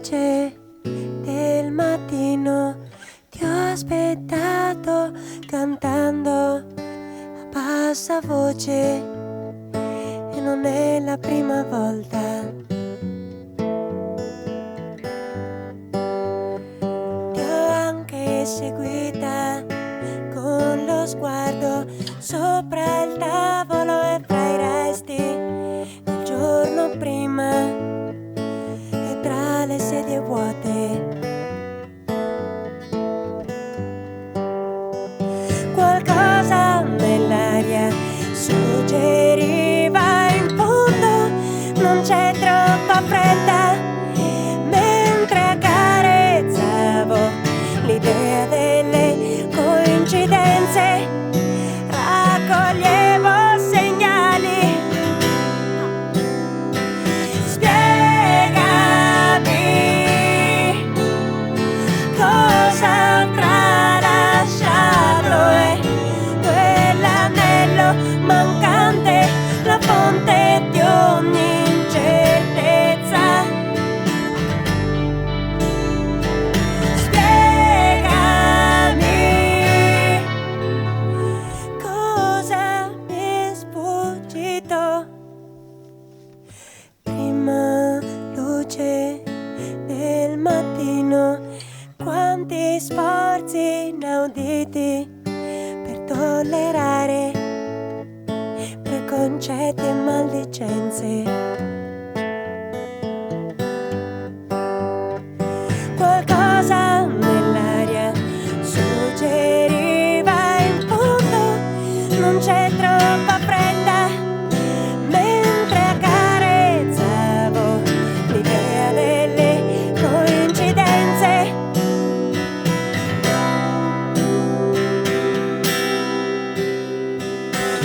luce del mattino, ti ho aspettato cantando a bassa voce e non è la prima volta. Ti ho anche seguita con lo sguardo sopra il tavolo e fra i resti del giorno prima e tra le sedie vuote. Qualcosa nell'aria suggeriva in fondo non c'è troppa fretta, mentre accarezzavo l'idea delle coincidenze, raccoglievo segnali. Spiegami cosa avrà lasciato e quell'anello mancante, la fonte di ogni incertezza. Spiegami cosa mi è sfuggito. Prima luce del mattino, quanti sforzi inauditi per tollerare preconcetti e maldicenze. Qualcosa nell'aria suggeriva in fondo non c'è troppa fretta, mentre accarezzavo l'idea delle coincidenze.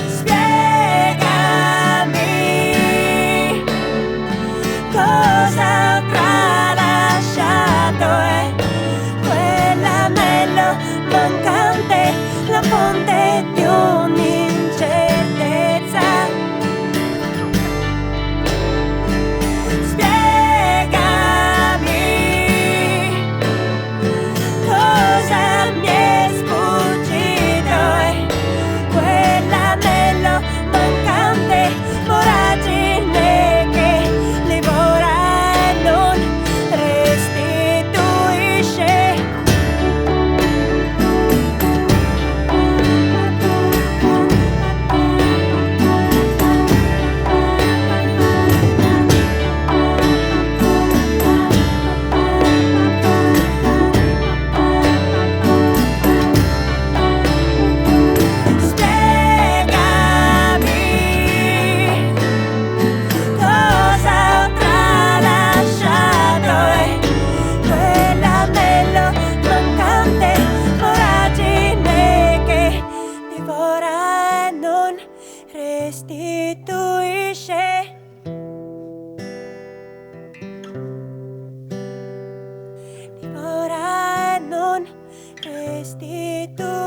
Spiegami cosa avrà lasciato e quell'anello mancante, la fonte di ogni incertezza. Spiegami cosa mi è sfuggito e quell'anello mancante, voragine che divora e non restituisce. Spiegami cosa avrà lasciato e quell'anello mancante, voragine che divora e non restituisce. Divora e non restituisce.